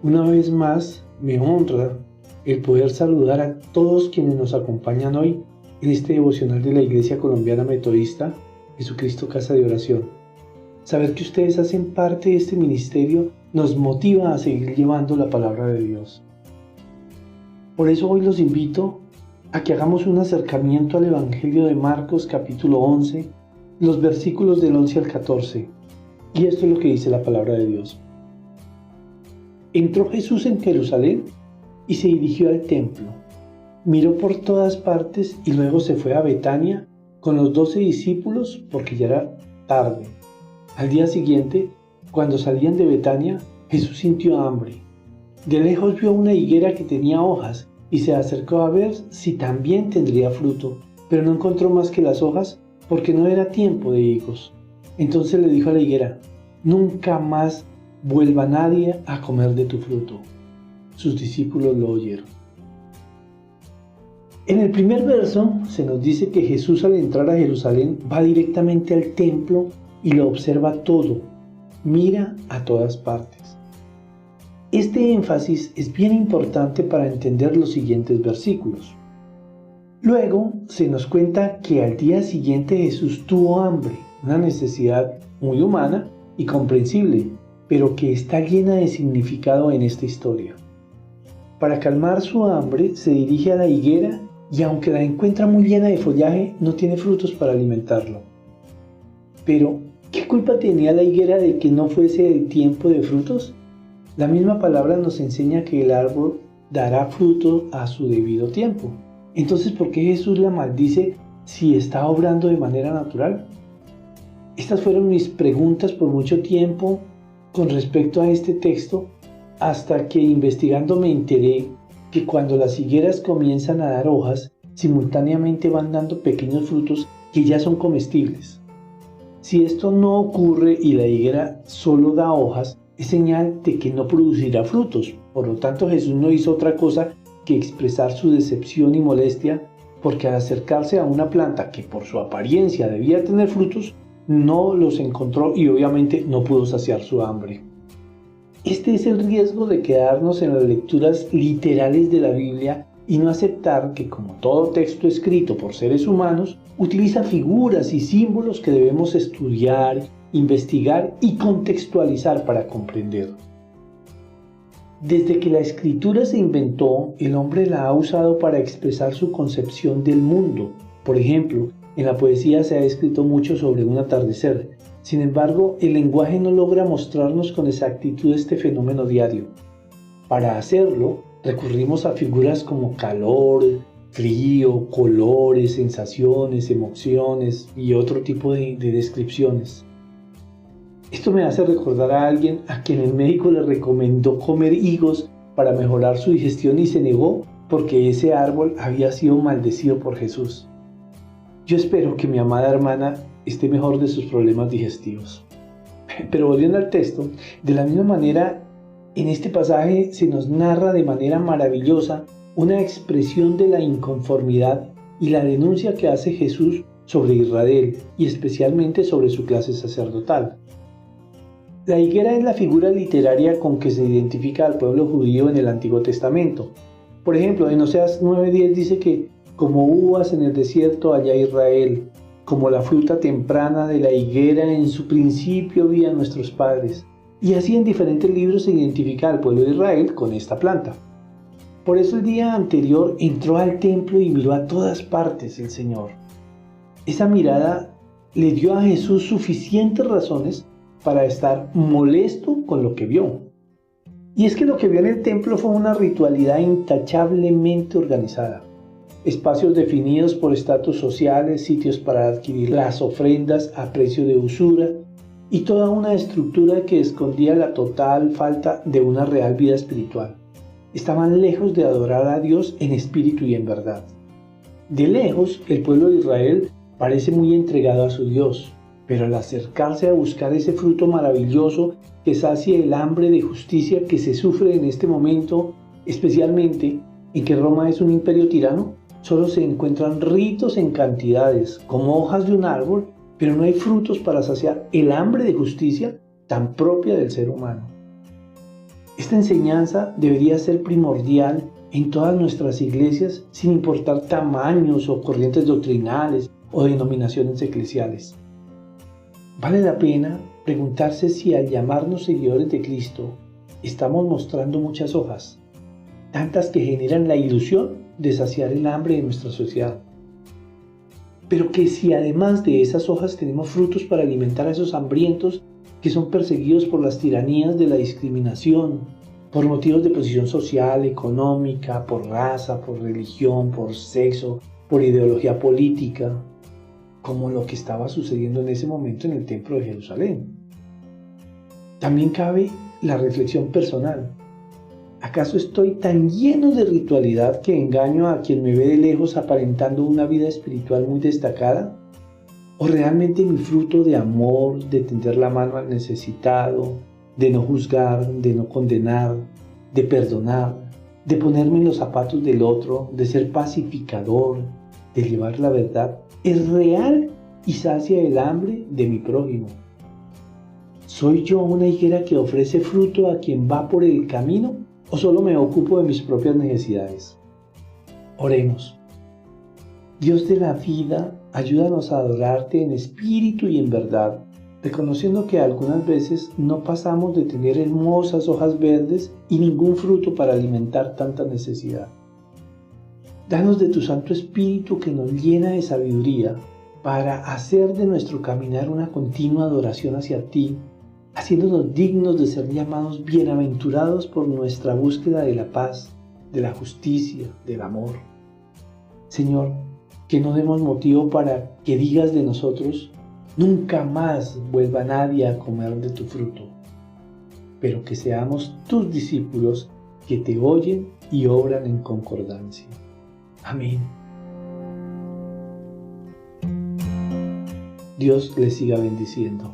Una vez más, me honra el poder saludar a todos quienes nos acompañan hoy en este devocional de la Iglesia Colombiana Metodista, Jesucristo Casa de Oración. Saber que ustedes hacen parte de este ministerio nos motiva a seguir llevando la palabra de Dios. Por eso hoy los invito a que hagamos un acercamiento al Evangelio de Marcos capítulo 11, los versículos del 11 al 14. Y esto es lo que dice la palabra de Dios. Entró Jesús en Jerusalén y se dirigió al templo. Miró por todas partes y luego se fue a Betania con los 12 discípulos porque ya era tarde. Al día siguiente, cuando salían de Betania, Jesús sintió hambre. De lejos vio una higuera que tenía hojas y se acercó a ver si también tendría fruto, pero no encontró más que las hojas porque no era tiempo de higos. Entonces le dijo a la higuera: nunca más vuelva nadie a comer de tu fruto. Sus discípulos lo oyeron. En el primer verso se nos dice que Jesús, al entrar a Jerusalén, va directamente al templo y lo observa todo, mira a todas partes. Este énfasis es bien importante para entender los siguientes versículos. Luego se nos cuenta que al día siguiente Jesús tuvo hambre, una necesidad muy humana y comprensible, pero que está llena de significado en esta historia. Para calmar su hambre se dirige a la higuera y aunque la encuentra muy llena de follaje, no tiene frutos para alimentarlo. Pero, ¿qué culpa tenía la higuera de que no fuese el tiempo de frutos? La misma palabra nos enseña que el árbol dará fruto a su debido tiempo. Entonces, ¿por qué Jesús la maldice si está obrando de manera natural? Estas fueron mis preguntas por mucho tiempo con respecto a este texto, hasta que investigando me enteré que cuando las higueras comienzan a dar hojas, simultáneamente van dando pequeños frutos que ya son comestibles. Si esto no ocurre y la higuera solo da hojas, es señal de que no producirá frutos. Por lo tanto, Jesús no hizo otra cosa que expresar su decepción y molestia, porque al acercarse a una planta que por su apariencia debía tener frutos, no los encontró y obviamente no pudo saciar su hambre. Este es el riesgo de quedarnos en las lecturas literales de la Biblia y no aceptar que, como todo texto escrito por seres humanos, utiliza figuras y símbolos que debemos estudiar, investigar y contextualizar para comprender. Desde que la escritura se inventó, el hombre la ha usado para expresar su concepción del mundo. Por ejemplo, en la poesía se ha escrito mucho sobre un atardecer. Sin embargo, el lenguaje no logra mostrarnos con exactitud este fenómeno diario. Para hacerlo, recurrimos a figuras como calor, frío, colores, sensaciones, emociones y otro tipo de descripciones. Esto me hace recordar a alguien a quien el médico le recomendó comer higos para mejorar su digestión y se negó porque ese árbol había sido maldecido por Jesús. Yo espero que mi amada hermana esté mejor de sus problemas digestivos. Pero volviendo al texto, de la misma manera, en este pasaje se nos narra de manera maravillosa una expresión de la inconformidad y la denuncia que hace Jesús sobre Israel y especialmente sobre su clase sacerdotal. La higuera es la figura literaria con que se identifica al pueblo judío en el Antiguo Testamento. Por ejemplo, en Oseas 9:10 dice que como uvas en el desierto allá Israel, como la fruta temprana de la higuera en su principio habían nuestros padres. Y así en diferentes libros se identifica al pueblo de Israel con esta planta. Por eso el día anterior entró al templo y miró a todas partes el Señor. Esa mirada le dio a Jesús suficientes razones para estar molesto con lo que vio. Y es que lo que vio en el templo fue una ritualidad intachablemente organizada. Espacios definidos por estatus sociales, sitios para adquirir las ofrendas a precio de usura y toda una estructura que escondía la total falta de una real vida espiritual. Estaban lejos de adorar a Dios en espíritu y en verdad. De lejos, el pueblo de Israel parece muy entregado a su Dios, pero al acercarse a buscar ese fruto maravilloso que sacie el hambre de justicia que se sufre en este momento, especialmente en que Roma es un imperio tirano, solo se encuentran ritos en cantidades, como hojas de un árbol, pero no hay frutos para saciar el hambre de justicia tan propia del ser humano. Esta enseñanza debería ser primordial en todas nuestras iglesias, sin importar tamaños o corrientes doctrinales o denominaciones eclesiales. Vale la pena preguntarse si al llamarnos seguidores de Cristo estamos mostrando muchas hojas, tantas que generan la ilusión de saciar el hambre de nuestra sociedad. Pero que si además de esas hojas tenemos frutos para alimentar a esos hambrientos que son perseguidos por las tiranías de la discriminación, por motivos de posición social, económica, por raza, por religión, por sexo, por ideología política, como lo que estaba sucediendo en ese momento en el Templo de Jerusalén. También cabe la reflexión personal. ¿Acaso estoy tan lleno de ritualidad que engaño a quien me ve de lejos aparentando una vida espiritual muy destacada? ¿O realmente mi fruto de amor, de tender la mano al necesitado, de no juzgar, de no condenar, de perdonar, de ponerme en los zapatos del otro, de ser pacificador, de llevar la verdad, es real y sacia el hambre de mi prójimo? ¿Soy yo una higuera que ofrece fruto a quien va por el camino o solo me ocupo de mis propias necesidades? Oremos. Dios de la vida, ayúdanos a adorarte en espíritu y en verdad, reconociendo que algunas veces no pasamos de tener hermosas hojas verdes y ningún fruto para alimentar tanta necesidad. Danos de tu Santo Espíritu que nos llena de sabiduría para hacer de nuestro caminar una continua adoración hacia ti, haciéndonos dignos de ser llamados bienaventurados por nuestra búsqueda de la paz, de la justicia, del amor. Señor, que no demos motivo para que digas de nosotros: nunca más vuelva nadie a comer de tu fruto, pero que seamos tus discípulos que te oyen y obran en concordancia. Amén. Dios les siga bendiciendo.